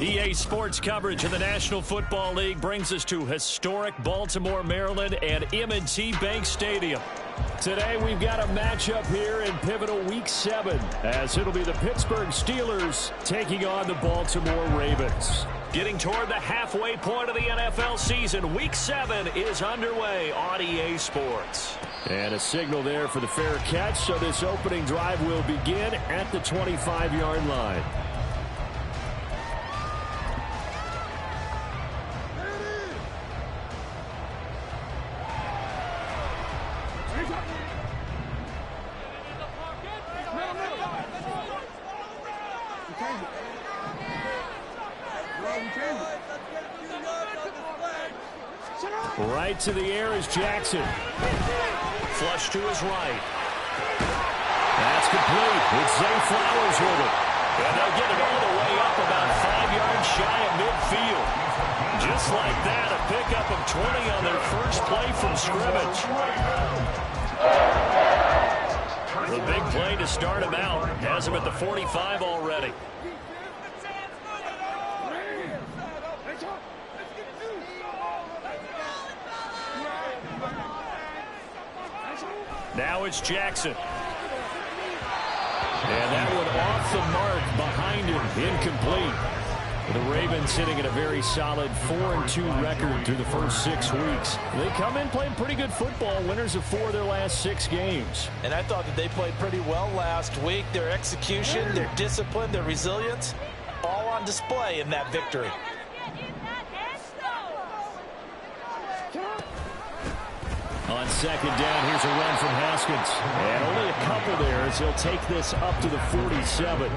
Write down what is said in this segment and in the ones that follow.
EA Sports coverage of the National Football League brings us to historic Baltimore, Maryland and M&T Bank Stadium. Today we've got a matchup here in pivotal Week 7 as it'll be the Pittsburgh Steelers taking on the Baltimore Ravens. Getting toward the halfway point of the NFL season, Week 7 is underway on EA Sports. And a signal there for the fair catch, so this opening drive will begin at the 25-yard line. Right to the air is Jackson. Flush to his right. That's complete. It's Zay Flowers with it. And they'll get it all the way up about 5 yards shy of midfield. Just like that, a pickup of 20 on their first play from scrimmage. The big play to start him out. Has him at the 45 already. Now it's Jackson. And that one off the mark behind him. Incomplete. The Ravens sitting at a very solid 4-2 record through the first 6 weeks. They come in playing pretty good football. Winners of 4 of their last 6 games. And I thought that they played pretty well last week. Their execution, their discipline, their resilience, all on display in that victory. On second down, here's a run from Haskins. And only a couple there as he'll take this up to the 47.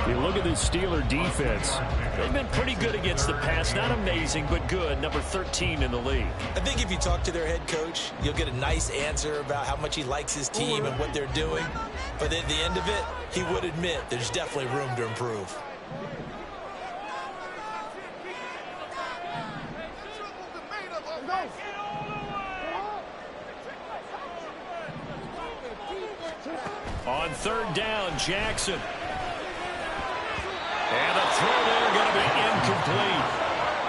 You look at this Steeler defense. They've been pretty good against the pass. Not amazing, but good. Number 13 in the league. I think if you talk to their head coach, you'll get a nice answer about how much he likes his team and what they're doing. But at the end of it, he would admit there's definitely room to improve. On third down, Jackson. And the throw there going to be incomplete.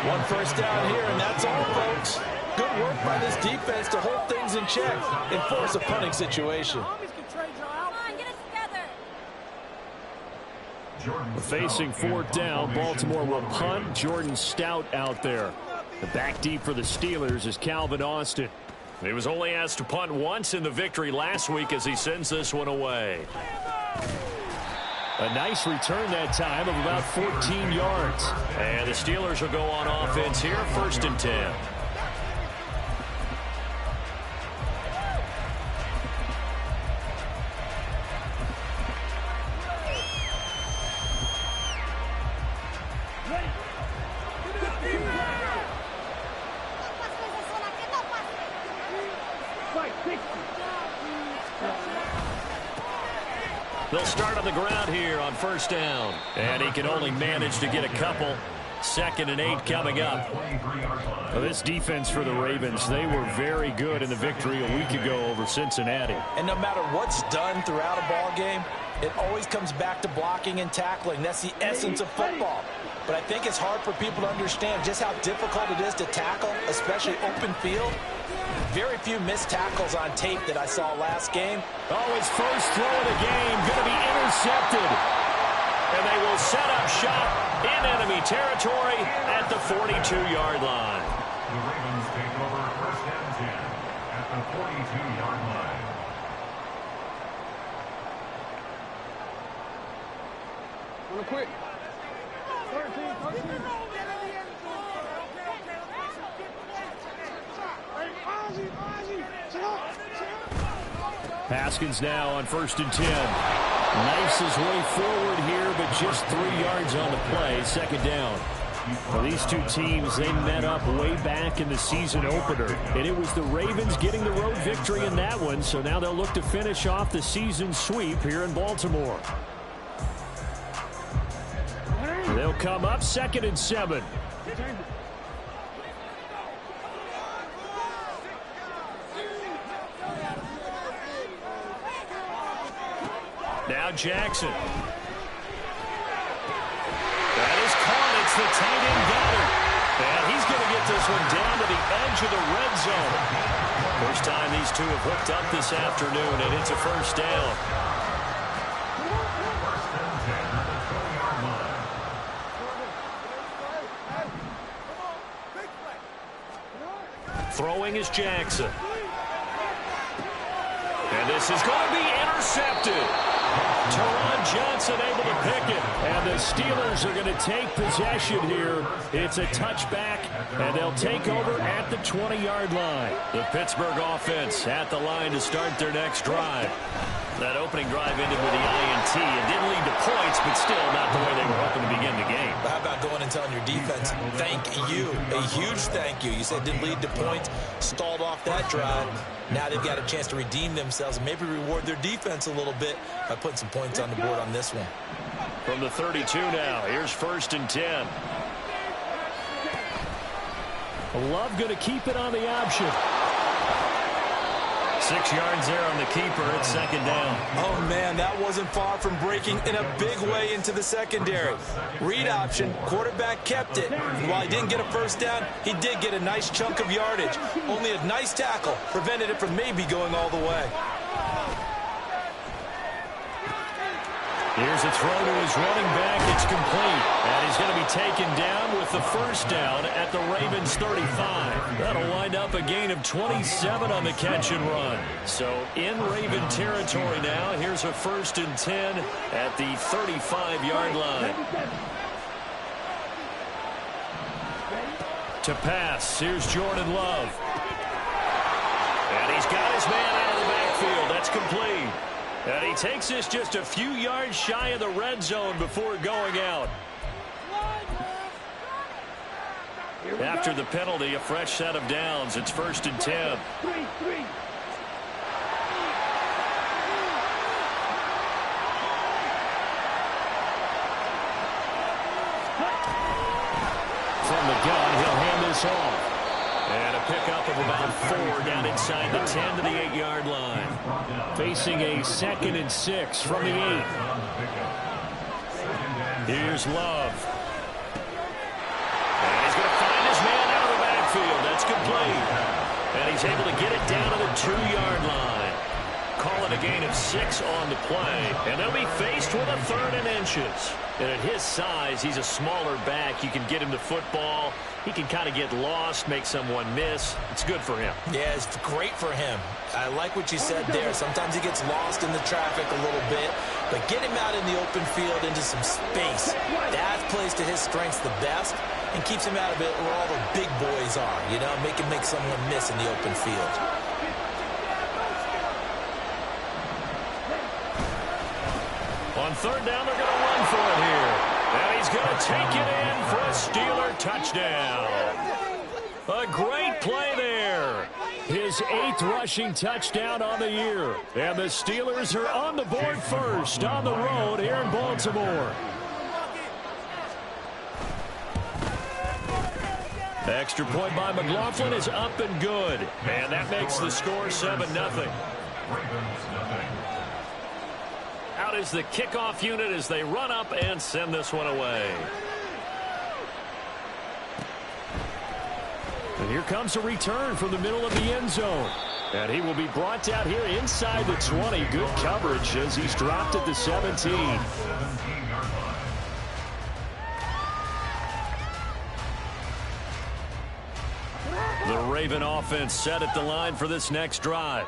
1 first down here, and that's all, folks. Good work by this defense to hold things in check and force a punting situation. Facing 4th down, Baltimore will punt. Jordan Stout out there. The back deep for the Steelers is Calvin Austin. He was only asked to punt once in the victory last week as he sends this one away. A nice return that time of about 14 yards. And the Steelers will go on offense here, 1st and 10. They'll start on the ground here on 1st down. And he can only manage to get a couple. 2nd and 8 coming up. Well, this defense for the Ravens, they were very good in the victory a week ago over Cincinnati. And no matter what's done throughout a ball game, it always comes back to blocking and tackling. That's the essence of football. But I think it's hard for people to understand just how difficult it is to tackle, especially open field. Very few missed tackles on tape that I saw last game. Oh, his first throw of the game going to be intercepted. And they will set up shop in enemy territory at the 42-yard line. The Ravens take over 1st and 10 at the 42-yard line. Wanna quit? 13. Haskins now on 1st and 10. Knifes his way forward here, but just 3 yards on the play. 2nd down. Well, these two teams, they met up way back in the season opener, and it was the Ravens getting the road victory in that one, so now they'll look to finish off the season sweep here in Baltimore. They'll come up 2nd and 7. Now Jackson. That is caught at It's the tight end Goddard. And he's going to get this one down to the edge of the red zone. First time these two have hooked up this afternoon, and it's a first down. Throwing is Jackson. And this is going to be intercepted. Teron Johnson able to pick it. And the Steelers are going to take possession here. It's a touchback, and they'll take over at the 20-yard line. The Pittsburgh offense at the line to start their next drive. That opening drive ended with the INT. It didn't lead to points, but still not the way they were hoping to begin the game. But how about going and telling your defense, thank you, a huge thank you. You said it didn't lead to points, stalled off that drive. Now they've got a chance to redeem themselves and maybe reward their defense a little bit by putting some points on the board on this one. From the 32 now, here's 1st and 10. Love going to keep it on the option. 6 yards there on the keeper. It's 2nd down. Oh, man, that wasn't far from breaking in a big way into the secondary. Read option, quarterback kept it. And while he didn't get a first down, he did get a nice chunk of yardage. Only a nice tackle prevented it from maybe going all the way. Here's a throw to his running back. It's complete. And he's going to be taken down with the first down at the Ravens 35. That'll wind up a gain of 27 on the catch and run. So in Raven territory now. Here's a 1st and 10 at the 35-yard line. To pass, here's Jordan Love. And he's got his man out of the backfield. That's complete. And he takes this just a few yards shy of the red zone before going out. After the penalty, a fresh set of downs. It's 1st and 10. From the gun, he'll hand this off. And a pickup of about 4 down inside the 10 to the 8-yard line. Facing a 2nd and 6 from the 8. Here's Love. And he's going to find his man out of the backfield. That's complete. And he's able to get it down to the 2-yard line. Call it a gain of 6 on the play. And they'll be faced with a 3rd and inches. And at his size, he's a smaller back. You can get him the football. He can kind of get lost, make someone miss. It's good for him. Yeah, it's great for him. I like what you said there. Sometimes he gets lost in the traffic a little bit. But get him out in the open field into some space. That plays to his strengths the best and keeps him out of it where all the big boys are. You know, make someone miss in the open field. On 3rd down, they're going to run for it here. And he's going to take it in for a Steeler touchdown. A great play there. His 8th rushing touchdown on the year. And the Steelers are on the board first on the road here in Baltimore. The extra point by McLaughlin is up and good. And that makes the score 7-0. Out is the kickoff unit as they run up and send this one away. And here comes a return from the middle of the end zone. And he will be brought down here inside the 20. Good coverage as he's dropped at the 17. The Raven offense set at the line for this next drive.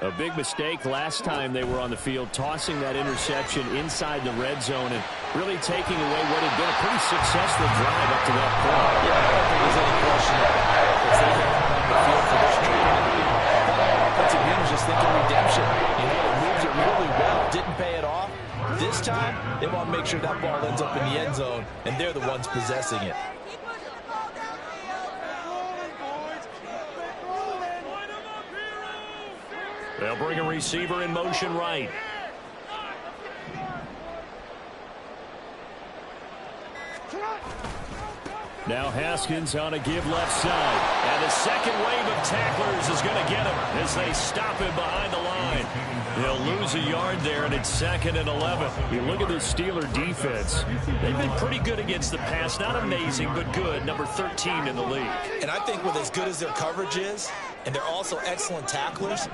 A big mistake last time they were on the field, tossing that interception inside the red zone and really taking away what had been a pretty successful drive up to that point. Yeah, I don't think there's any question about that. It's they were on the field for this trade. Offensive unit was just thinking redemption. You know, they moved it really well, didn't pay it off. This time, they want to make sure that ball ends up in the end zone, and they're the ones possessing it. They'll bring a receiver in motion right. Now Haskins on a give left side. And the second wave of tacklers is going to get him as they stop him behind the line. They'll lose a yard there, and it's 2nd and 11. You look at the Steeler defense. They've been pretty good against the pass. Not amazing, but good. Number 13 in the league. And I think with as good as their coverage is, and they're also excellent tacklers,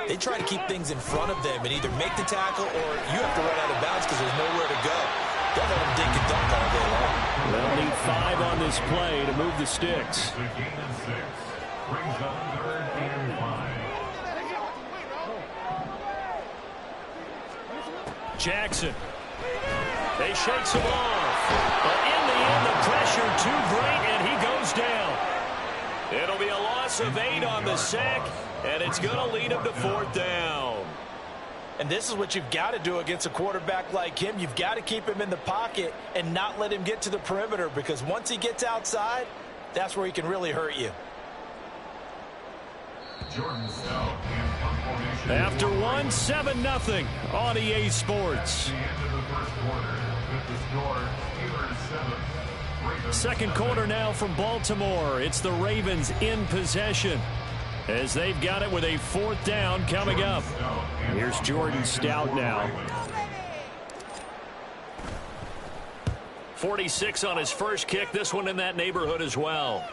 they try to keep things in front of them and either make the tackle or you have to run out of bounds because there's nowhere to go. Don't let them dink and dunk all day long. They'll need 5 on this play to move the sticks. The gain of 6 brings up 3rd and 5. Jackson. They shakes him off. But in the end, the pressure too great, and he goes down. It'll be a loss of 8 on the sack, and it's going to lead him to 4th down. And this is what you've got to do against a quarterback like him. You've got to keep him in the pocket and not let him get to the perimeter, because once he gets outside, that's where he can really hurt you. Jordan Stout in punt formation. After 1, 7-0 on EA Sports. The end of the first quarter with the score Steelers 7. Ravens Second quarter now from Baltimore. It's the Ravens in possession as they've got it with a 4th down coming up. Here's Jordan Stout now. 46 on his first kick. This one in that neighborhood as well.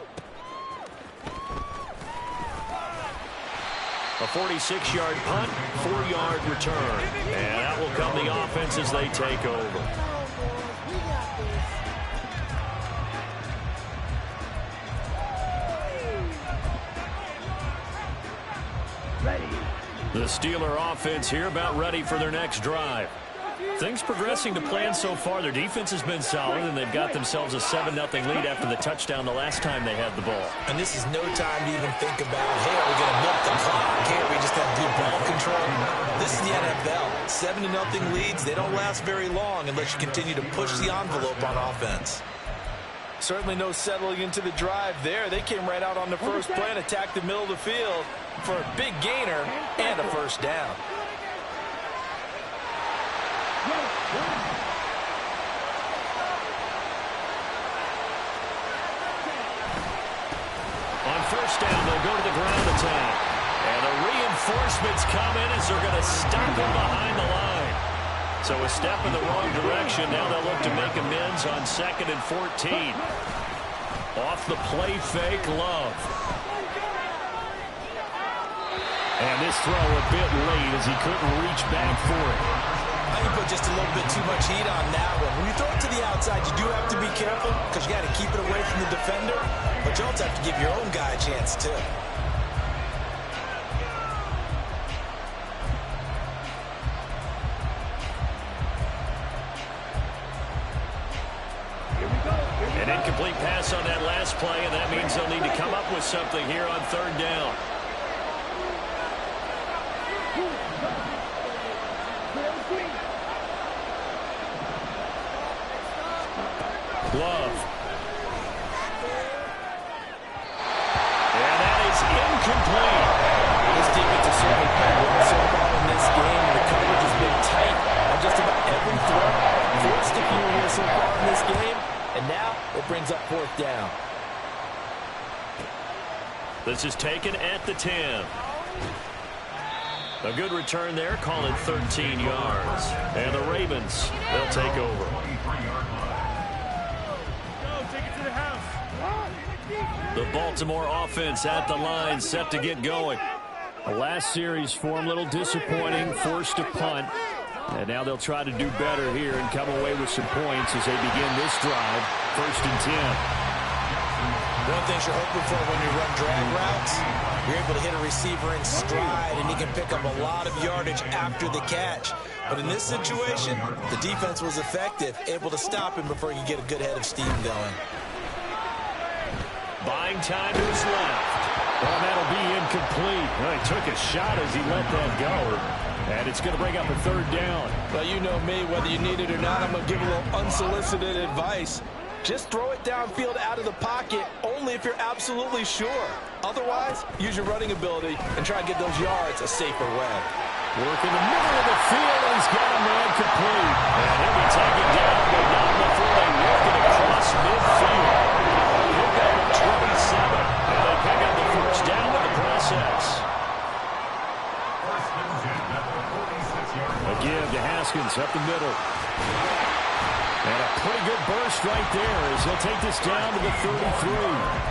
A 46-yard punt, 4-yard return. And that will come the offense as they take over. The Steeler offense here about ready for their next drive. Things progressing to plan so far. Their defense has been solid, and they've got themselves a 7-0 lead after the touchdown the last time they had the ball. And this is no time to even think about, hey, are we going to milk the clock? Here, we just have good ball control. This is the NFL. 7-0 leads, they don't last very long unless you continue to push the envelope on offense. Certainly no settling into the drive there. They came right out on the first play and attacked the middle of the field for a big gainer and a first down. On first down, they'll go to the ground attack. And the reinforcements come in as they're going to stop him behind the line. So a step in the wrong direction. Now they'll look to make amends on 2nd and 14. Off the play fake, Love. And this throw a bit late as he couldn't reach back for it. I think put just a little bit too much heat on that one. When you throw it to the outside, you do have to be careful because you got to keep it away from the defender. But you also have to give your own guy a chance, too. An incomplete pass on that last play, and that means they'll need to come up with something here on 3rd down. Love. And that is incomplete. This defense is certainly playing so far in this game, and the coverage has been tight on just about every throw. Forced a few here so far in this game, and now it brings up 4th down. This is taken at the 10. A good return there, call it 13 yards. And the Ravens, they'll take over. The Baltimore offense at the line, set to get going. The last series for them, a little disappointing, forced to punt. And now they'll try to do better here and come away with some points as they begin this drive, 1st and 10. One of the things you're hoping for when you run drag routes, you're able to hit a receiver in stride, and he can pick up a lot of yardage after the catch. But in this situation, the defense was effective, able to stop him before he could get a good head of steam going. Buying time to his left. Well, that'll be incomplete. Well, he took a shot as he let that go. And it's going to bring up a 3rd down. Well, you know me, whether you need it or not, I'm going to give a little unsolicited advice. Just throw it downfield out of the pocket only if you're absolutely sure. Otherwise, use your running ability and try and get those yards a safer way. Work in the middle of the field, and he's got a man complete. And he'll be taken down, but not before they work it across midfield. A give to Haskins up the middle. And a pretty good burst right there as he'll take this down to the 33.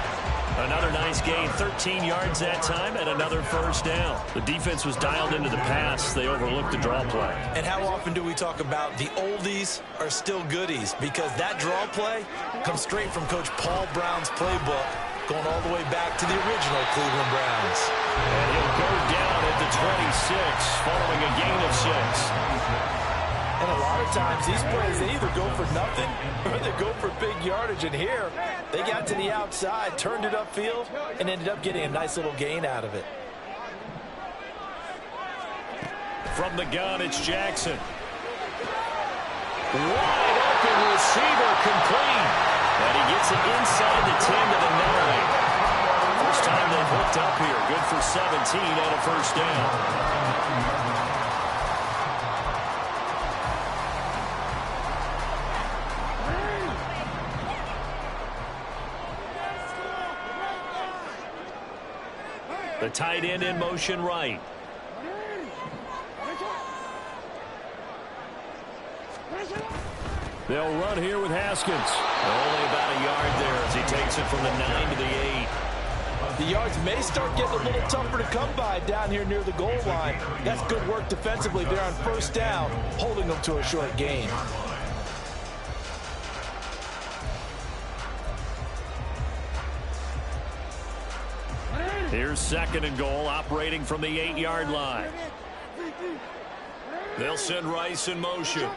Another nice gain, 13 yards that time, and another first down. The defense was dialed into the pass. They overlooked the draw play. And how often do we talk about the oldies are still goodies? Because that draw play comes straight from Coach Paul Brown's playbook, going all the way back to the original Cleveland Browns. And he'll go down at the 26, following a gain of 6. And a lot of times, these plays, they either go for nothing or they go for big yardage. And here, they got to the outside, turned it upfield, and ended up getting a nice little gain out of it. From the gun, it's Jackson. Wide open receiver, complete. And he gets it inside the 10 to the 9. First time they've hooked up here. Good for 17 and a first down. The tight end in motion right. They'll run here with Haskins. Only about a yard there as he takes it from the 9 to the 8. The yards may start getting a little tougher to come by down here near the goal line. That's good work defensively there on first down, holding them to a short gain. Here's second and goal, operating from the 8-yard line. They'll send Rice in motion.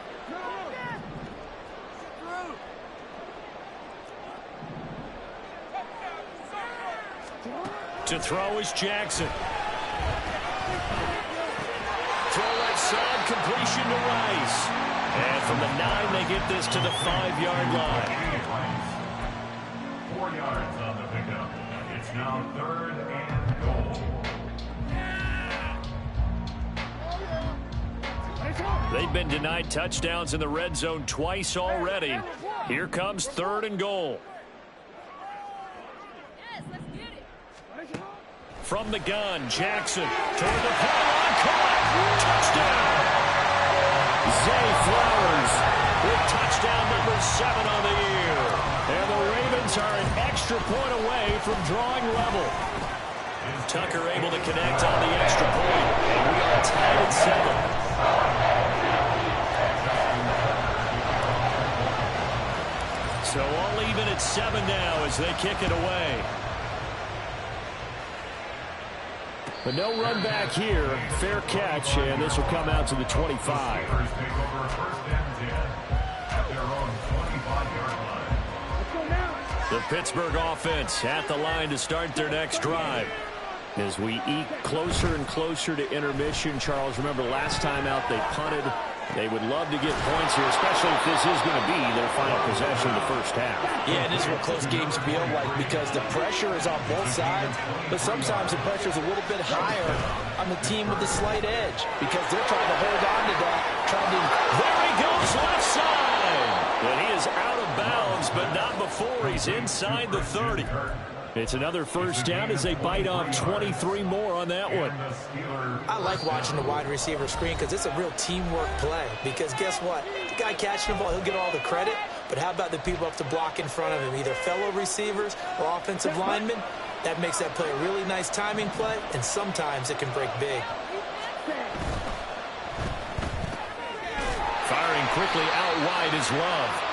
To throw is Jackson. Throw left side, completion to Rice. And from the 9, they get this to the 5-yard line. 4 yards on the pickup. It's now third and goal. They've been denied touchdowns in the red zone twice already. Here comes third and goal. From the gun, Jackson toward the pylon, caught, touchdown! Zay Flowers with touchdown number 7 on the year. And the Ravens are an extra point away from drawing level. Tucker able to connect on the extra point, and we are tied at 7. So all even at 7 now as they kick it away. But no run back here. Fair catch, and this will come out to the 25. The Pittsburgh offense at the line to start their next drive. As we eke closer and closer to intermission, Charles, remember last time out they punted. They would love to get points here, especially if this is going to be their final possession in the first half. Yeah, and this is what close games feel like because the pressure is on both sides, but sometimes the pressure is a little bit higher on the team with the slight edge because they're trying to hold on to that. There he goes, left side. And he is out of bounds, but not before he's inside the 30. It's another first down as they bite off 23 more on that one. I like watching the wide receiver screen because it's a real teamwork play. Because guess what? The guy catching the ball, he'll get all the credit. But how about the people up to block in front of him, either fellow receivers or offensive linemen? That makes that play a really nice timing play, and sometimes it can break big. Firing quickly out wide is Love.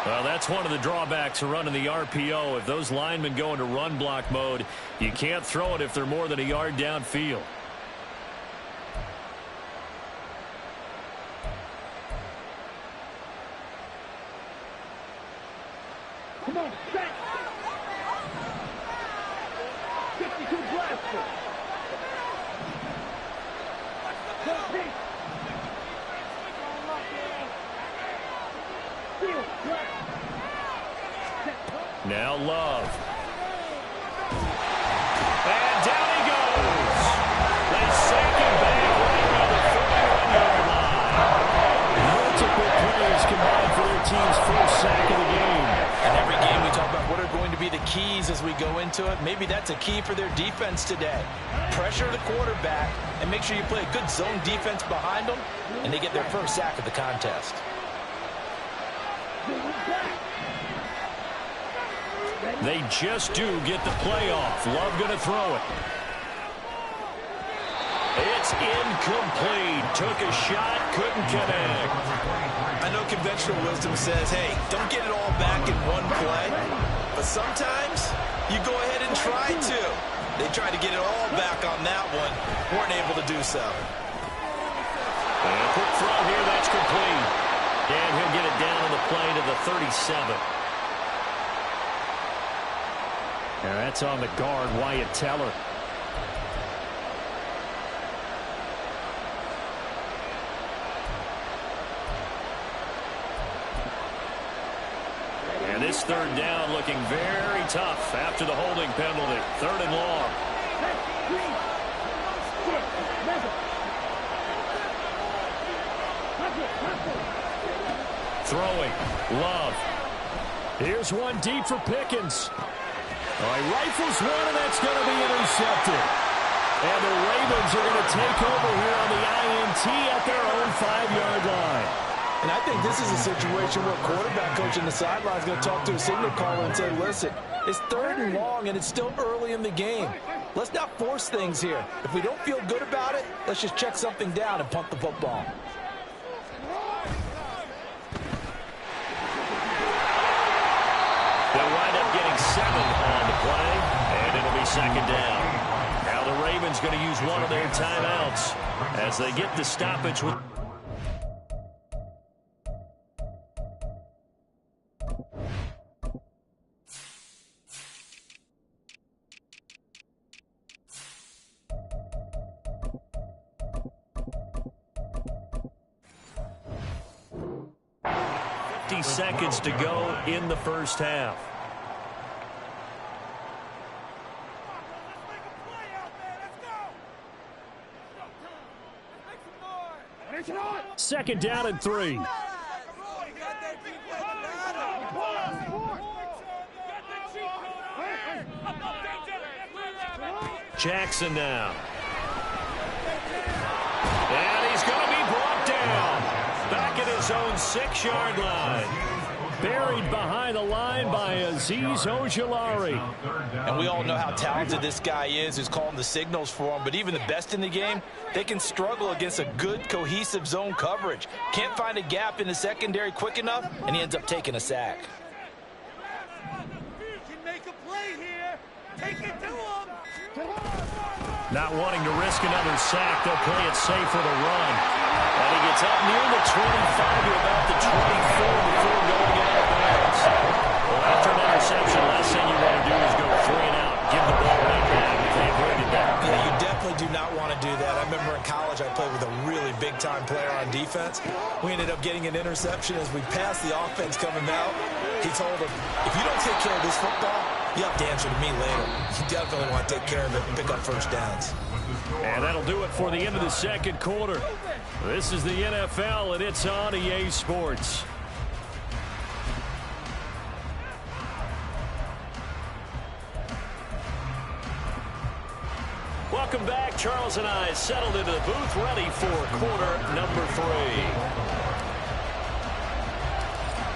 Well, that's one of the drawbacks of running the RPO. If those linemen go into run block mode, you can't throw it if they're more than a yard downfield. Come on, set. 52 blaster. Now Love. And down he goes. They sack him back right around the 41-yard line. Multiple plays combined for their team's first sack of the game. And every game we talk about what are going to be the keys as we go into it. Maybe that's a key for their defense today. Pressure the quarterback and make sure you play a good zone defense behind them, and they get their first sack of the contest. They just do get the playoff. Love going to throw it. It's incomplete. Took a shot, couldn't connect. I know conventional wisdom says, hey, don't get it all back in one play. But sometimes you go ahead and try to. They tried to get it all back on that one. Weren't able to do so. And a quick throw here. That's complete. And he'll get it down on the play to the 37. And that's on the guard, Wyatt Teller. And this third down looking very tough after the holding penalty. 3rd and long. Throwing. Love. Here's one deep for Pickens. All right, rifles one, and that's going to be intercepted. And the Ravens are going to take over here on the INT at their own 5-yard line. And I think this is a situation where quarterback coach in the sideline is going to talk to a signal caller and say, listen, it's 3rd and long, and it's still early in the game. Let's not force things here. If we don't feel good about it, let's just check something down and punt the football. They'll wind up getting 7 on the play, and it'll be 2nd down. Now the Ravens going to use one of their timeouts as they get the stoppage with... seconds to go in the first half. Second down and 3. Jackson now. And he's going to be brought down. Back at his own 6-yard line. Buried behind the line by Azeez Ojulari. And we all know how talented this guy is who's calling the signals for him. But even the best in the game, they can struggle against a good, cohesive zone coverage. Can't find a gap in the secondary quick enough, and he ends up taking a sack. Not wanting to risk another sack, they'll play it safe with a run. And he gets up near the 25 to about the 24 before going out of bounds. Well, after an interception, last thing you want to do is go 3 and out. Give the ball right back if they avoided that. Yeah, you definitely do not want to do that. I remember in college I played with a really big-time player on defense. We ended up getting an interception as we passed the offense coming out. He told him, if you don't take care of this football, you have to answer to me later. You definitely want to take care of it and pick up first downs. And that'll do it for the end of the second quarter. This is the NFL, and it's on EA Sports. Welcome back. Charles and I settled into the booth, ready for quarter number 3.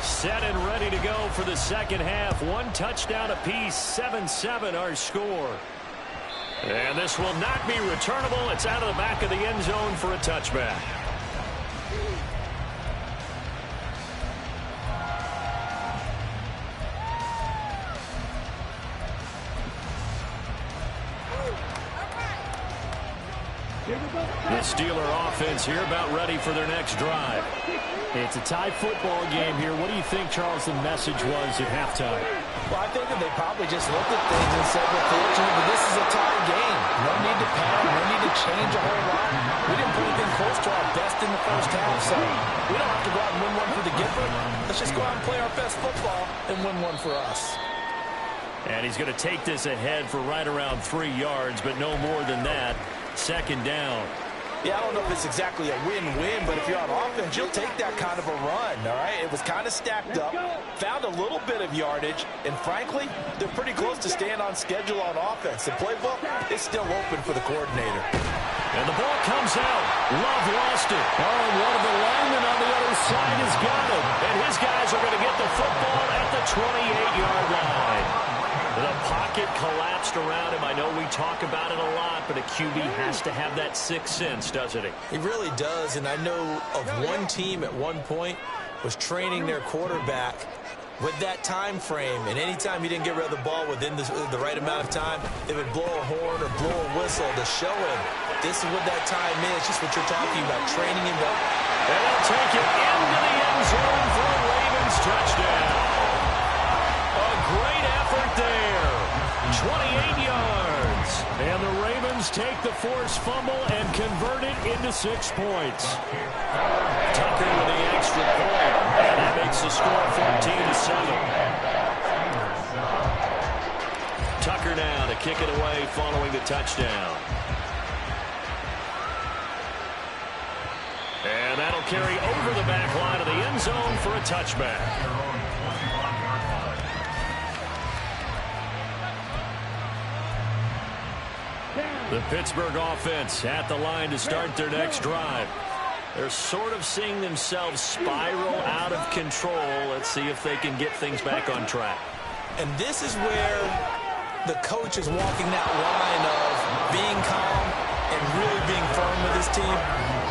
Set and ready to go for the second half. 1 touchdown apiece, 7-7 our score. And this will not be returnable. It's out of the back of the end zone for a touchback. The Steeler offense here about ready for their next drive. It's a tie football game here. What do you think, Charles, the message was at halftime? Well, I think that they probably just looked at things and said, we're fortunate, but this is a tie game. No need to panic. No need to change a whole lot. We didn't put anything close to our best in the first half, so we don't have to go out and win one for the Gifford. Let's just go out and play our best football and win one for us. And he's going to take this ahead for right around 3 yards, but no more than that. Second down. Yeah, I don't know if it's exactly a win-win, but if you're on offense, you'll take that kind of a run, all right? It was kind of stacked up, found a little bit of yardage, and frankly, they're pretty close to staying on schedule on offense. The playbook is still open for the coordinator. And the ball comes out. Love lost it. Oh, and one of the linemen on the other side has got it. And his guys are going to get the football at the 28-yard line. The pocket collapsed around him. I know we talk about it a lot, but a QB has to have that sixth sense, doesn't he? He really does, and I know of one team at one point was training their quarterback with that time frame, and anytime he didn't get rid of the ball within the right amount of time, they would blow a horn or blow a whistle to show him this is what that time is, just what you're talking about, training him up. And they'll take it into the end zone for a Ravens touchdown. A great effort there. 28 yards. And the Ravens take the forced fumble and convert it into 6 points. Tucker with the extra point. And that makes the score 14-7. Tucker now to kick it away following the touchdown. And that'll carry over the back line of the end zone for a touchback. The Pittsburgh offense at the line to start their next drive. They're sort of seeing themselves spiral out of control. Let's see if they can get things back on track. And this is where the coach is walking that line of being calm and really being firm with his team.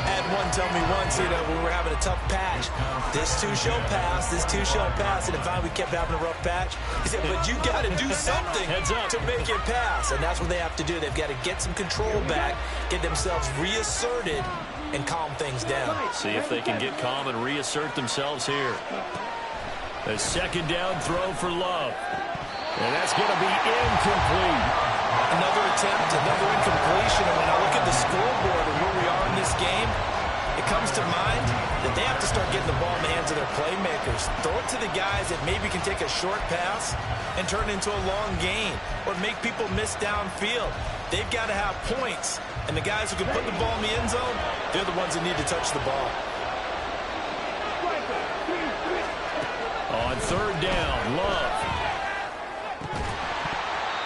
I had one tell me once, we were having a tough patch. This too shall pass, this too shall pass. And if we kept having a rough patch, he said, but you got to do something to make it pass. And that's what they have to do. They've got to get some control back, get themselves reasserted, and calm things down. See if they can get calm and reassert themselves here. A second down throw for Love. And that's going to be incomplete. Another attempt, another incompletion. And when I look at the scoreboard and where we are in this game, it comes to mind that they have to start getting the ball in the hands of their playmakers. Throw it to the guys that maybe can take a short pass and turn it into a long gain or make people miss downfield. They've got to have points. And the guys who can put the ball in the end zone, they're the ones that need to touch the ball. On third down, Love.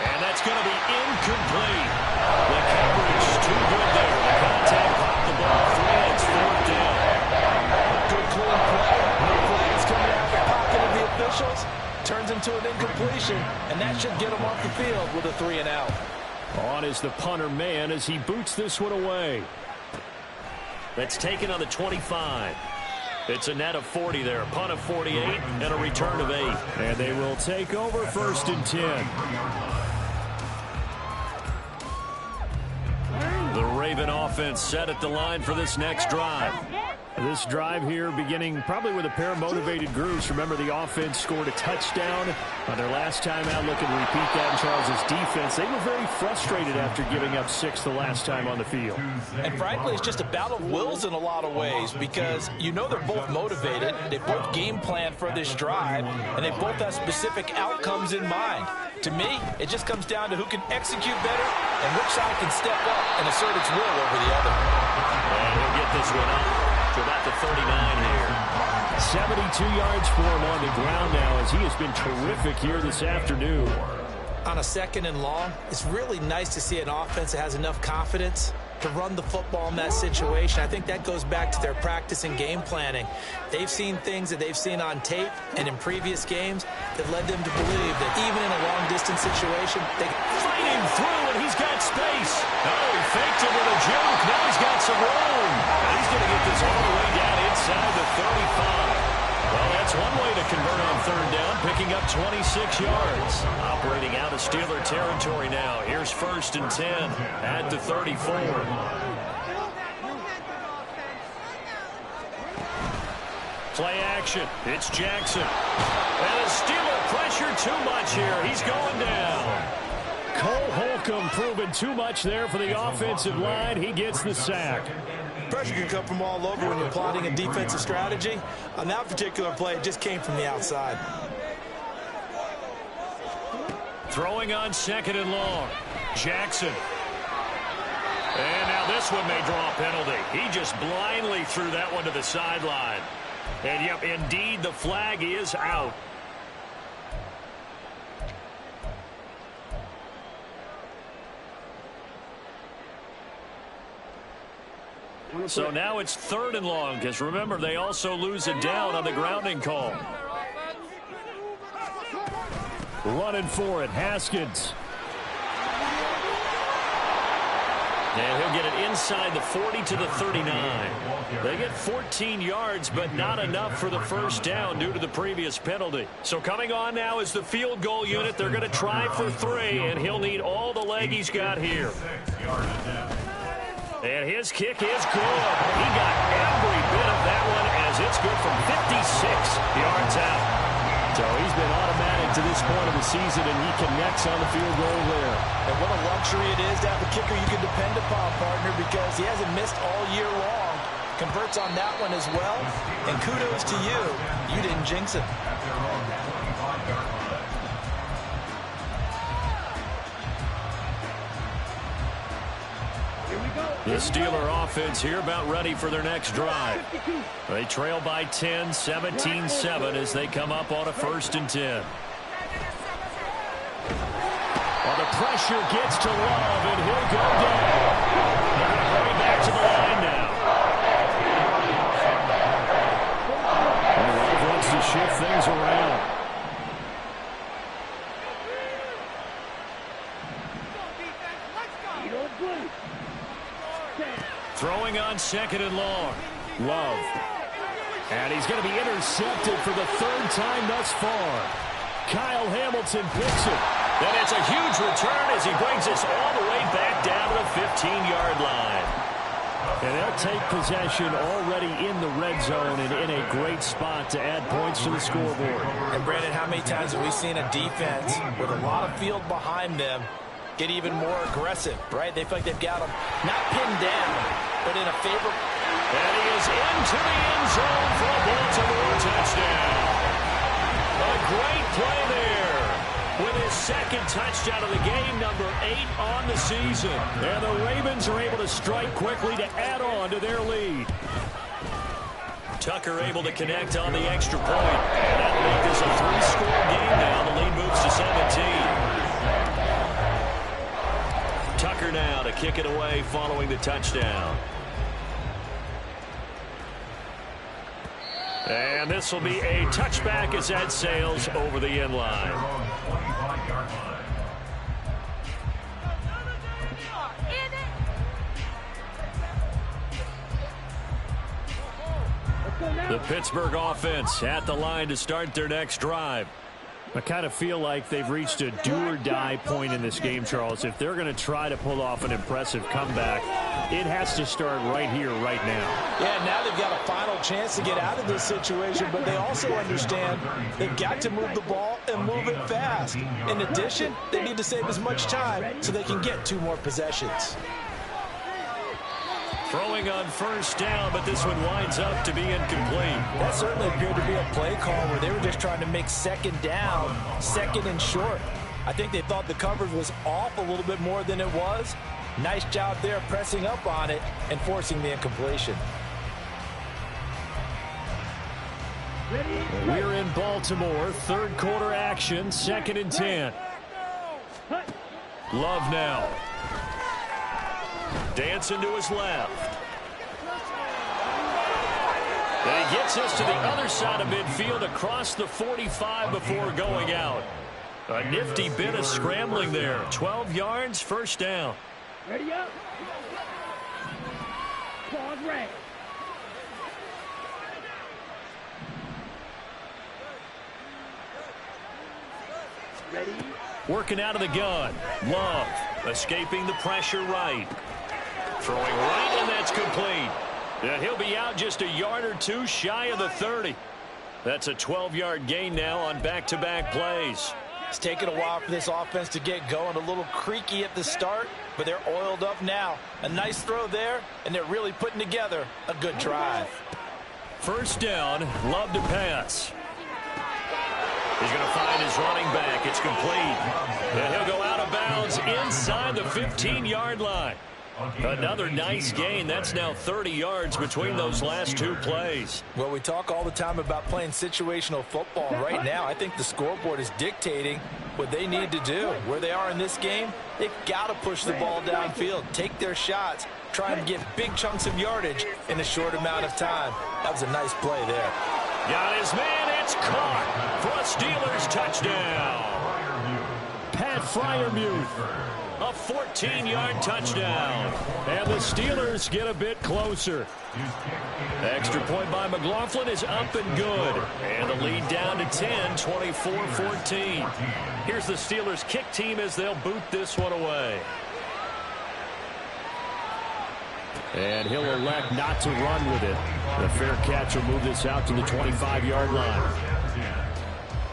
And that's going to be incomplete. The coverage too good there. The contact popped the ball free. It's fourth down. Good clean play. No flags coming out of the pocket of the officials. Turns into an incompletion, and that should get them off the field with a 3 and out. On is the punter man as he boots this one away. That's taken on the 25. It's a net of 40 there. Punt of 48 and a return of 8. And they will take over first and 10. The Raven offense set at the line for this next drive. This drive here beginning probably with a pair of motivated groups. Remember, the offense scored a touchdown on their last time out. Looking to repeat that in Charles' defense. They were very frustrated after giving up 6 the last time on the field. And frankly, it's just a battle of wills in a lot of ways because you know they're both motivated. They both game plan for this drive, and they both have specific outcomes in mind. To me, it just comes down to who can execute better and which side can step up and assert its will over the other. And he'll get this one up to about the 39 here. 72 yards for him on the ground now as he has been terrific here this afternoon. On a second and long, it's really nice to see an offense that has enough confidence to run the football in that situation. I think that goes back to their practice and game planning. They've seen things that they've seen on tape and in previous games that led them to believe that even in a long-distance situation, they can fight him through, and he's got space. Oh, he faked it with a juke. Now he's got some room. And he's going to get this all the way down inside the 35. Well, that's one way to convert on third down, picking up 26 yards. Operating out of Steeler territory now. Here's first and 10 at the 34. Play action. It's Jackson. And the Steeler pressure too much here. He's going down. Cole Holcomb proving too much there for the offensive line. He gets the sack. Pressure can come from all over when you're plotting a defensive strategy. On that particular play, it just came from the outside. Throwing on second and long. Jackson. And now this one may draw a penalty. He just blindly threw that one to the sideline. And, yep, indeed, the flag is out. So now it's 3rd and long, because remember, they also lose a down on the grounding call. Running for it, Haskins. And he'll get it inside the 40 to the 39. They get 14 yards, but not enough for the first down due to the previous penalty. So coming on now is the field goal unit. They're going to try for 3, and he'll need all the leg he's got here. And his kick is good. He got every bit of that one as it's good from 56 yards out. So he's been automatic to this point of the season, and he connects on the field goal there. And what a luxury it is to have a kicker you can depend upon, partner, because he hasn't missed all year long. Converts on that one as well. And kudos to you. You didn't jinx it. The Steeler offense here about ready for their next drive. They trail by 10, 17-7 as they come up on a 1st and 10. Well, the pressure gets to Love, and he'll go down. They're going to bring him back to the line now. And Love wants to shift things around. Throwing on 2nd and long. Love. And he's going to be intercepted for the 3rd time thus far. Kyle Hamilton picks it. And it's a huge return as he brings us all the way back down to the 15-yard line. And they'll take possession already in the red zone and in a great spot to add points to the scoreboard. And Brandon, how many times have we seen a defense with a lot of field behind them get even more aggressive, right? They feel like they've got them not pinned down, but in a favor. And he is into the end zone for a Baltimore touchdown. A great play there with his 2nd touchdown of the game, number 8 on the season. And the Ravens are able to strike quickly to add on to their lead. Tucker able to connect on the extra point. And that'll make this a 3-score game now. The lead moves to 17. Tucker now to kick it away following the touchdown. And this will be a touchback as that sails over the end line. The Pittsburgh offense at the line to start their next drive. I kind of feel like they've reached a do-or-die point in this game, Charles. If they're going to try to pull off an impressive comeback, it has to start right here, right now. Yeah, now they've got a final chance to get out of this situation, but they also understand they've got to move the ball and move it fast. In addition, they need to save as much time so they can get 2 more possessions. Throwing on 1st down, but this one winds up to be incomplete. That certainly appeared to be a play call where they were just trying to make 2nd down, 2nd and short. I think they thought the coverage was off a little bit more than it was. Nice job there pressing up on it and forcing the incompletion. We're in Baltimore, 3rd quarter action, 2nd and 10. Love now. Dancing to his left. And he gets us to the other side of midfield across the 45 before going out. A nifty bit of scrambling there. 12 yards, 1st down. Ready up. Pause red. Ready. Working out of the gun. Love escaping the pressure right. Throwing right, and that's complete. And he'll be out just a yard or 2 shy of the 30. That's a 12-yard gain now on back-to-back plays. It's taken a while for this offense to get going. A little creaky at the start, but they're oiled up now. A nice throw there, and they're really putting together a good drive. 1st down, Love to pass. He's going to find his running back. It's complete. And he'll go out of bounds inside the 15-yard line. Another nice gain. That's now 30 yards between those last two plays. Well, we talk all the time about playing situational football. Right now, I think the scoreboard is dictating what they need to do. Where they are in this game, they've got to push the ball downfield, take their shots, try and get big chunks of yardage in a short amount of time. That was a nice play there. Got his man. It's caught for a Steelers touchdown. Pat Freiermuth. A 14-yard touchdown. And the Steelers get a bit closer. Extra point by McLaughlin is up and good. And the lead down to 10, 24-14. Here's the Steelers kick team as they'll boot this one away. And he'll elect not to run with it. The fair catch will move this out to the 25-yard line.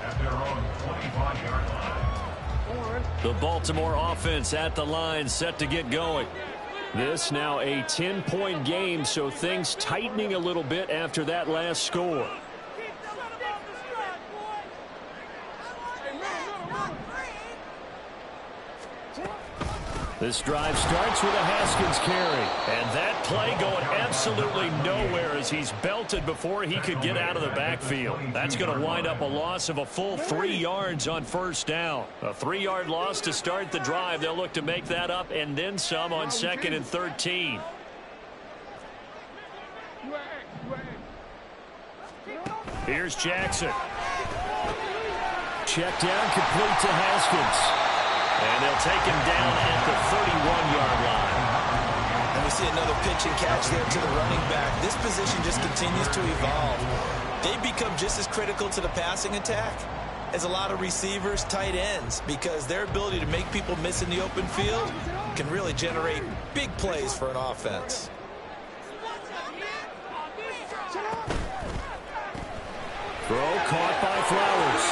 At their own 25-yard line. The Baltimore offense at the line, set to get going. This now a 10-point game, so things tightening a little bit after that last score. This drive starts with a Haskins carry. And that play going absolutely nowhere as he's belted before he could get out of the backfield. That's going to wind up a loss of a full 3 yards on first down. A 3-yard loss to start the drive. They'll look to make that up and then some on 2nd and 13. Here's Jackson. Check down complete to Haskins. And they'll take him down at the 31-yard line. And we see another pitch and catch there to the running back. This position just continues to evolve. They become just as critical to the passing attack as a lot of receivers, tight ends, because their ability to make people miss in the open field can really generate big plays for an offense. Throw caught by Flowers.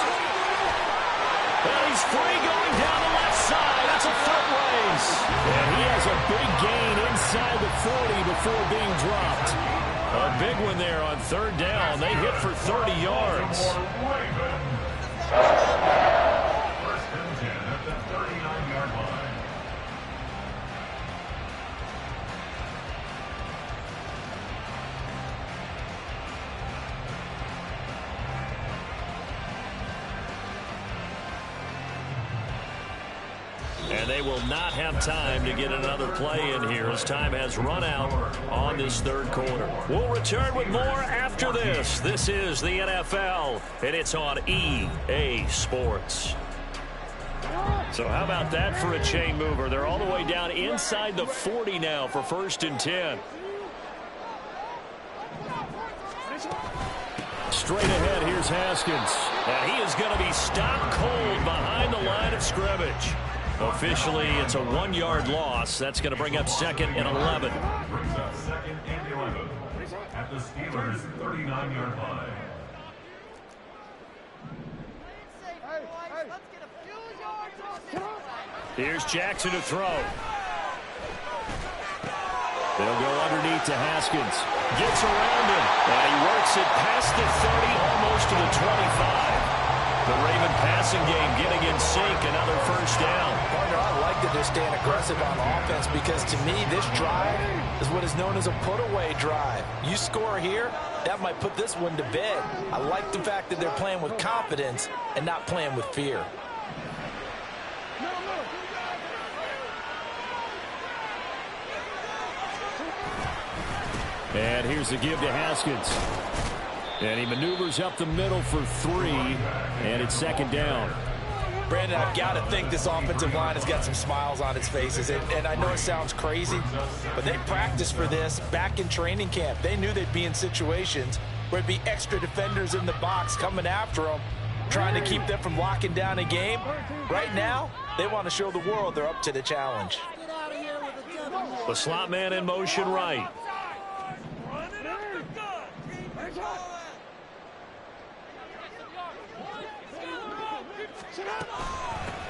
And he's free going down the left side. It's a foot race. And he has a big gain inside the 40 before being dropped. A big one there on 3rd down. They hit for 30 yards. First and 10 at the 39-yard line. And they will not have time to get another play in here as time has run out on this 3rd quarter. We'll return with more after this. This is the NFL, and it's on EA Sports. So how about that for a chain mover? They're all the way down inside the 40 now for 1st and 10. Straight ahead, here's Haskins. And he is going to be stopped cold behind the line of scrimmage. Officially, it's a 1-yard loss. That's going to bring up 2nd and 11. Brings up 2nd and 11 at the Steelers' 39-yard line. Here's Jackson to throw. They'll go underneath to Haskins. Gets around him. And he works it past the 30, almost to the 25. The Raven passing game getting in sync. Another 1st down. Partner, I like that they're staying aggressive on offense because to me, this drive is what is known as a put-away drive. You score here, that might put this one to bed. I like the fact that they're playing with confidence and not playing with fear. And here's the give to Haskins. And he maneuvers up the middle for 3, and it's 2nd down. Brandon, I've got to think this offensive line has got some smiles on its faces. And I know it sounds crazy, but they practiced for this back in training camp. They knew they'd be in situations where it'd be extra defenders in the box coming after them, trying to keep them from locking down a game. Right now, they want to show the world they're up to the challenge. The slot man in motion right.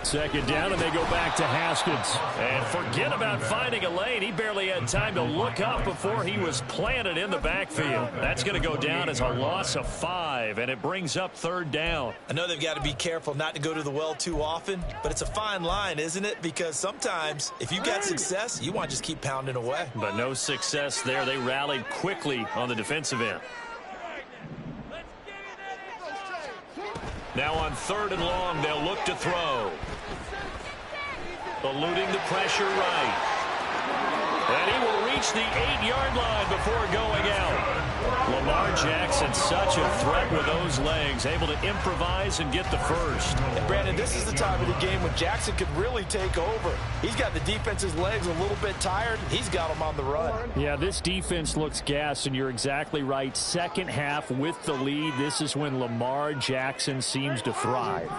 Second down, and they go back to Haskins. And forget about finding a lane. He barely had time to look up before he was planted in the backfield. That's going to go down as a loss of 5, and it brings up third down. I know they've got to be careful not to go to the well too often, but it's a fine line, isn't it? Because sometimes if you've got success, you want to just keep pounding away. But no success there. They rallied quickly on the defensive end. Now on 3rd and long, they'll look to throw. Eluding the pressure right. And he will reach the 8-yard line before going out. Lamar Jackson, such a threat with those legs, able to improvise and get the first. And Brandon, this is the time of the game when Jackson could really take over. He's got the defense's legs a little bit tired. He's got them on the run. Yeah, this defense looks gassed, and you're exactly right. Second half with the lead, this is when Lamar Jackson seems to thrive.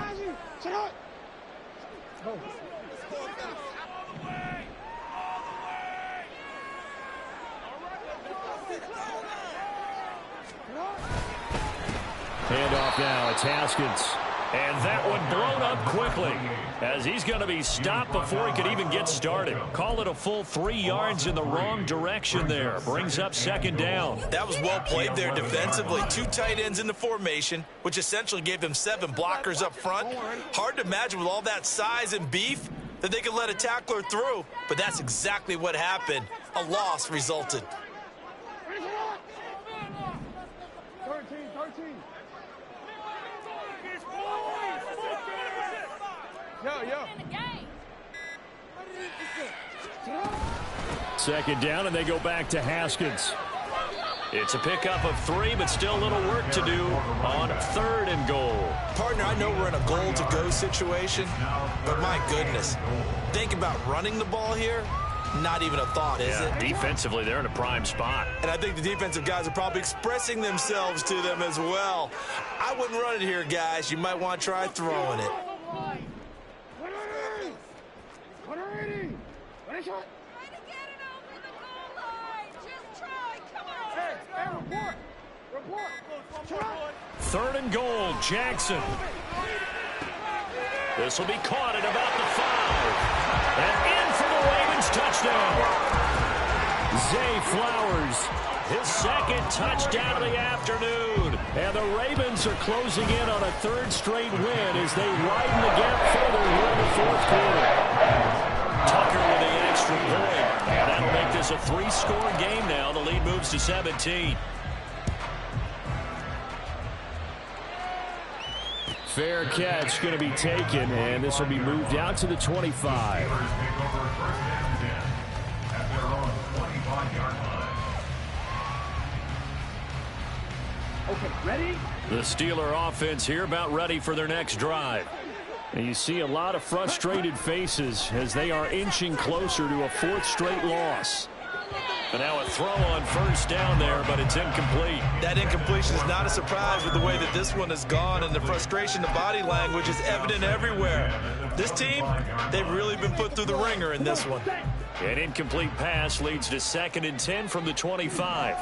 Handoff now, it's Haskins. And that one blown up quickly as he's going to be stopped before he could even get started. Call it a full 3 yards in the wrong direction there. Brings up second down. That was well played there defensively. 2 tight ends in the formation, which essentially gave them 7 blockers up front. Hard to imagine with all that size and beef that they could let a tackler through, but that's exactly what happened. A loss resulted. 13. Second down, and they go back to Haskins. It's a pickup of 3, but still a little work to do on 3rd and goal. Partner, I know we're in a goal-to-go situation, but my goodness, think about running the ball here. Not even a thought, is it? Defensively, they're in a prime spot. And I think the defensive guys are probably expressing themselves to them as well. I wouldn't run it here, guys. You might want to try throwing it. Third and goal, Jackson. This will be caught at about the 5. And in for the Ravens touchdown. Zay Flowers, his 2nd touchdown of the afternoon. And the Ravens are closing in on a 3rd straight win as they widen the gap further here in the 4th quarter. Tucker with the extra point. And that'll make this a 3-score game now. The lead moves to 17. Fair catch going to be taken, and this will be moved out to the 25. Okay, ready? The Steeler offense here about ready for their next drive. And you see a lot of frustrated faces as they are inching closer to a 4th straight loss. And now a throw on 1st down there, but it's incomplete. That incompletion is not a surprise with the way that this one has gone, and the frustration, the body language is evident everywhere. This team, they've really been put through the ringer in this one. An incomplete pass leads to 2nd and 10 from the 25.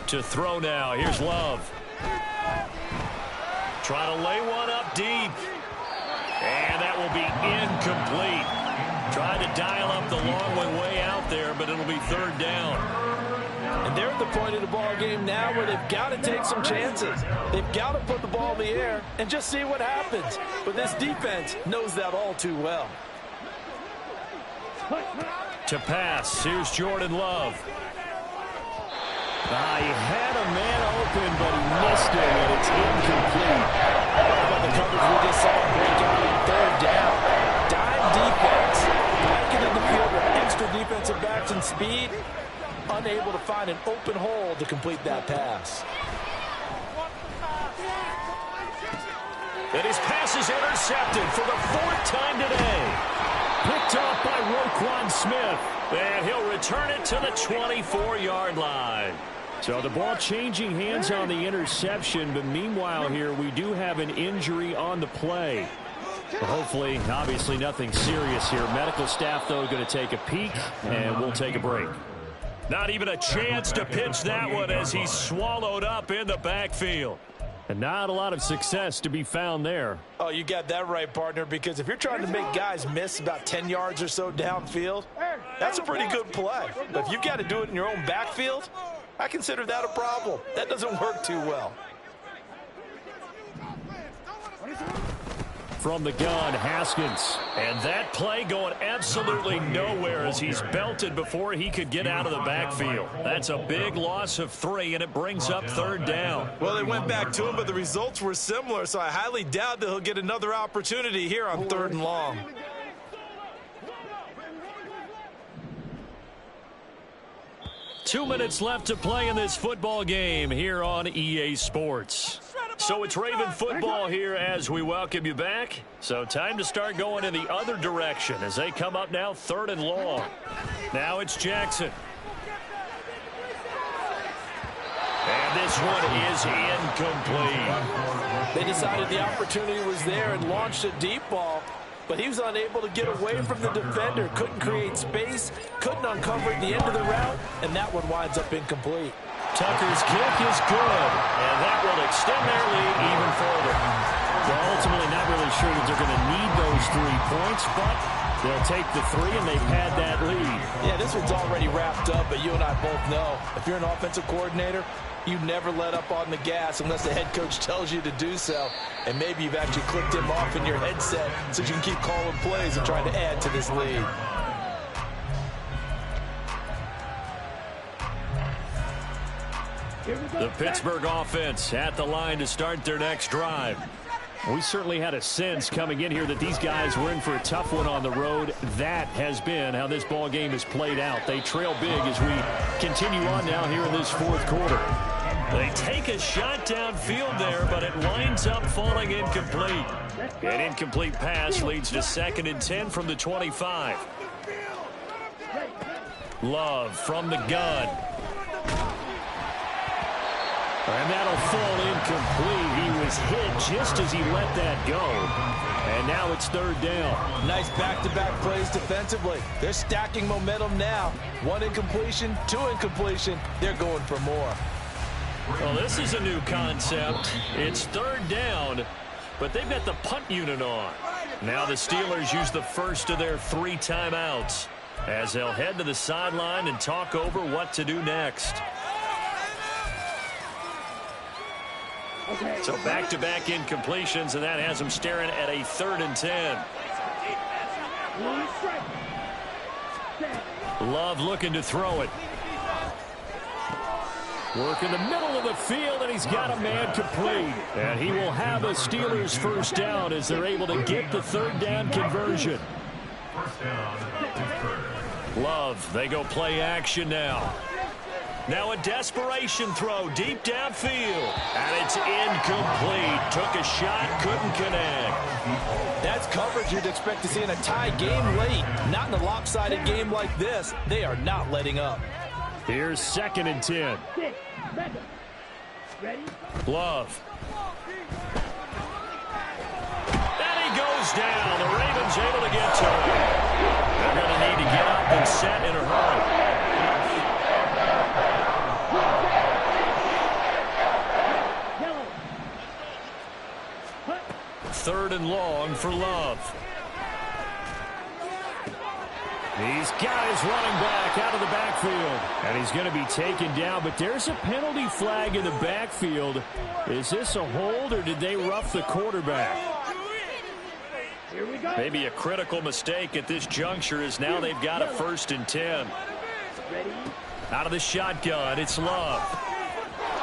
To throw now, here's Love. Trying to lay one up deep. And that will be incomplete. Tried to dial up the long one way out there, but it'll be 3rd down. And they're at the point of the ball game now where they've got to take some chances. They've got to put the ball in the air and just see what happens. But this defense knows that all too well. To pass, here's Jordan Love. He had a man open, but he missed it, and it's incomplete. But the coverage we just saw, great job on 3rd down. Dime defense. Blanket in the field with extra defensive backs and speed. Unable to find an open hole to complete that pass. And his pass is intercepted for the 4th time today. Picked off by Roquan Smith. And he'll return it to the 24-yard line. So the ball changing hands on the interception, but meanwhile here we do have an injury on the play. Well, hopefully, obviously nothing serious here. Medical staff, though, going to take a peek, and we'll take a break. Not even a chance to pitch that one as he's swallowed up in the backfield. And not a lot of success to be found there. Oh, you got that right, partner, because if you're trying to make guys miss about 10 yards or so downfield, that's a pretty good play. But if you've got to do it in your own backfield, I consider that a problem. That doesn't work too well. From the gun, Haskins. And that play going absolutely nowhere as he's belted before he could get out of the backfield. That's a big loss of 3, and it brings up 3rd down. Well, they went back to him, but the results were similar, so I highly doubt that he'll get another opportunity here on 3rd and long. Two minutes left to play in this football game here on EA Sports. So it's Raven football here as we welcome you back. So time to start going in the other direction as they come up now 3rd and long. Now it's Jackson. And this one is incomplete. They decided the opportunity was there and launched a deep ball, but he was unable to get away from the defender. Couldn't create space, couldn't uncover at the end of the route, and that one winds up incomplete. Tucker's kick is good, and that will extend their lead even further. They're ultimately not really sure that they're going to need those 3 points, but they'll take the 3, and they've had that lead. Yeah, this one's already wrapped up, but you and I both know if you're an offensive coordinator, you never let up on the gas unless the head coach tells you to do so. And maybe you've actually clicked him off in your headset so you can keep calling plays and trying to add to this lead. The Pittsburgh offense at the line to start their next drive. We certainly had a sense coming in here that these guys were in for a tough one on the road. That has been how this ball game has played out. They trail big as we continue on now here in this 4th quarter. They take a shot downfield there, but it winds up falling incomplete. An incomplete pass leads to 2nd and 10 from the 25. Love from the gun. And that'll fall incomplete. He was hit just as he let that go. And now it's 3rd down. Nice back-to-back plays defensively. They're stacking momentum now. 1 incompletion, 2 incompletion. They're going for more. Well, this is a new concept. It's 3rd down, but they've got the punt unit on. Now the Steelers use the first of their 3 timeouts as they'll head to the sideline and talk over what to do next. So back-to-back incompletions, and that has them staring at a 3rd and 10. Love looking to throw it. Work in the middle of the field, and he's got a man complete. And he will have a Steelers 1st down as they're able to get the 3rd down conversion. Love, they go play action now. Now a desperation throw deep downfield. And it's incomplete. Took a shot, couldn't connect. That's coverage you'd expect to see in a tie game late. Not in a lopsided game like this. They are not letting up. Here's 2nd and 10. Love. And he goes down. The Ravens able to get to him. They're going to need to get up and set in a hurry. 3rd and long for Love. These guys running back out of the backfield. And he's going to be taken down, but there's a penalty flag in the backfield. Is this a hold, or did they rough the quarterback? Maybe a critical mistake at this juncture, as now they've got a 1st and 10. Out of the shotgun, it's Love.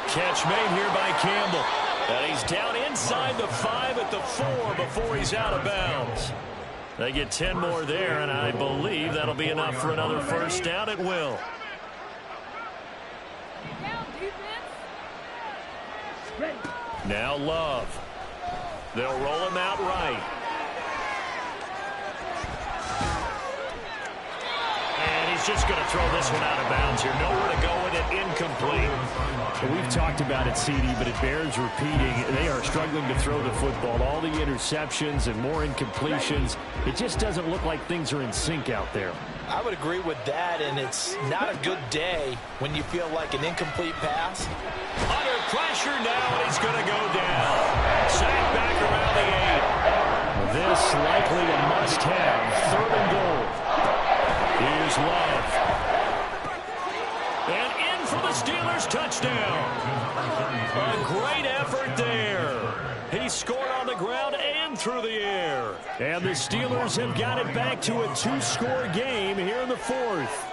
Catch made here by Campbell. And he's down inside the 5 at the 4 before he's out of bounds. They get 10 more there, and I believe that'll be enough for another 1st down. It will. Now Love. They'll roll him out right. And he's just going to throw this one out of bounds here. Nowhere to go with it. Incomplete. We've talked about it, CD, but it bears repeating. They are struggling to throw the football. All the interceptions and more incompletions. It just doesn't look like things are in sync out there. I would agree with that, and it's not a good day when you feel like an incomplete pass. Under Pressure now, and he's going to go down. Sacked back around the 8. This likely a must-have. 3rd and goal. Here's Love. And in for the Steelers touchdown. A great effort there. He scored on the ground and through the air. And the Steelers have got it back to a 2-score game here in the 4th.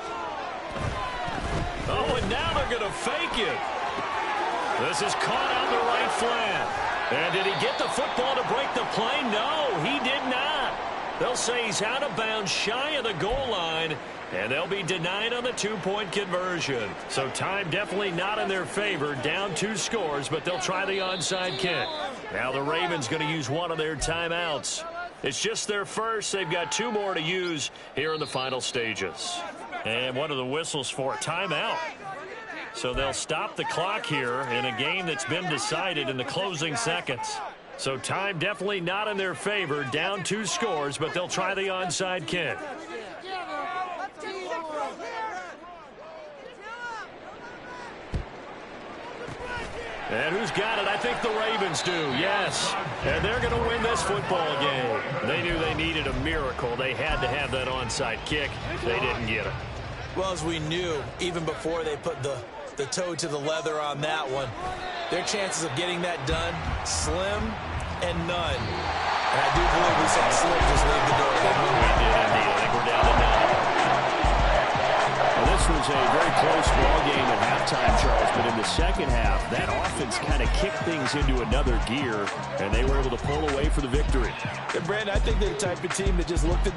Oh, and now they're going to fake it. This is caught on the right flat. And did he get the football to break the play? No, he did not. They'll say he's out of bounds shy of the goal line, and they'll be denied on the 2-point conversion. So time definitely not in their favor. Down 2 scores, but they'll try the onside kick. Now the Ravens going to use one of their timeouts. It's just their first. They've got 2 more to use here in the final stages. And what are the whistles for? Timeout. So they'll stop the clock here in a game that's been decided in the closing seconds. So time definitely not in their favor. Down 2 scores, but they'll try the onside kick. And who's got it? I think the Ravens do, yes. And they're going to win this football game. They knew they needed a miracle. They had to have that onside kick. They didn't get it. Well, as we knew, even before they put the toe to the leather on that one, their chances of getting that done, slim and none. And I do believe we saw Slim just leave the door. We did indeed. I think we're down to 9. Well, this was a very close ball game at halftime, Charles, but in the second half, that offense kind of kicked things into another gear, and they were able to pull away for the victory. And Brandon, I think they're the type of team that just looked at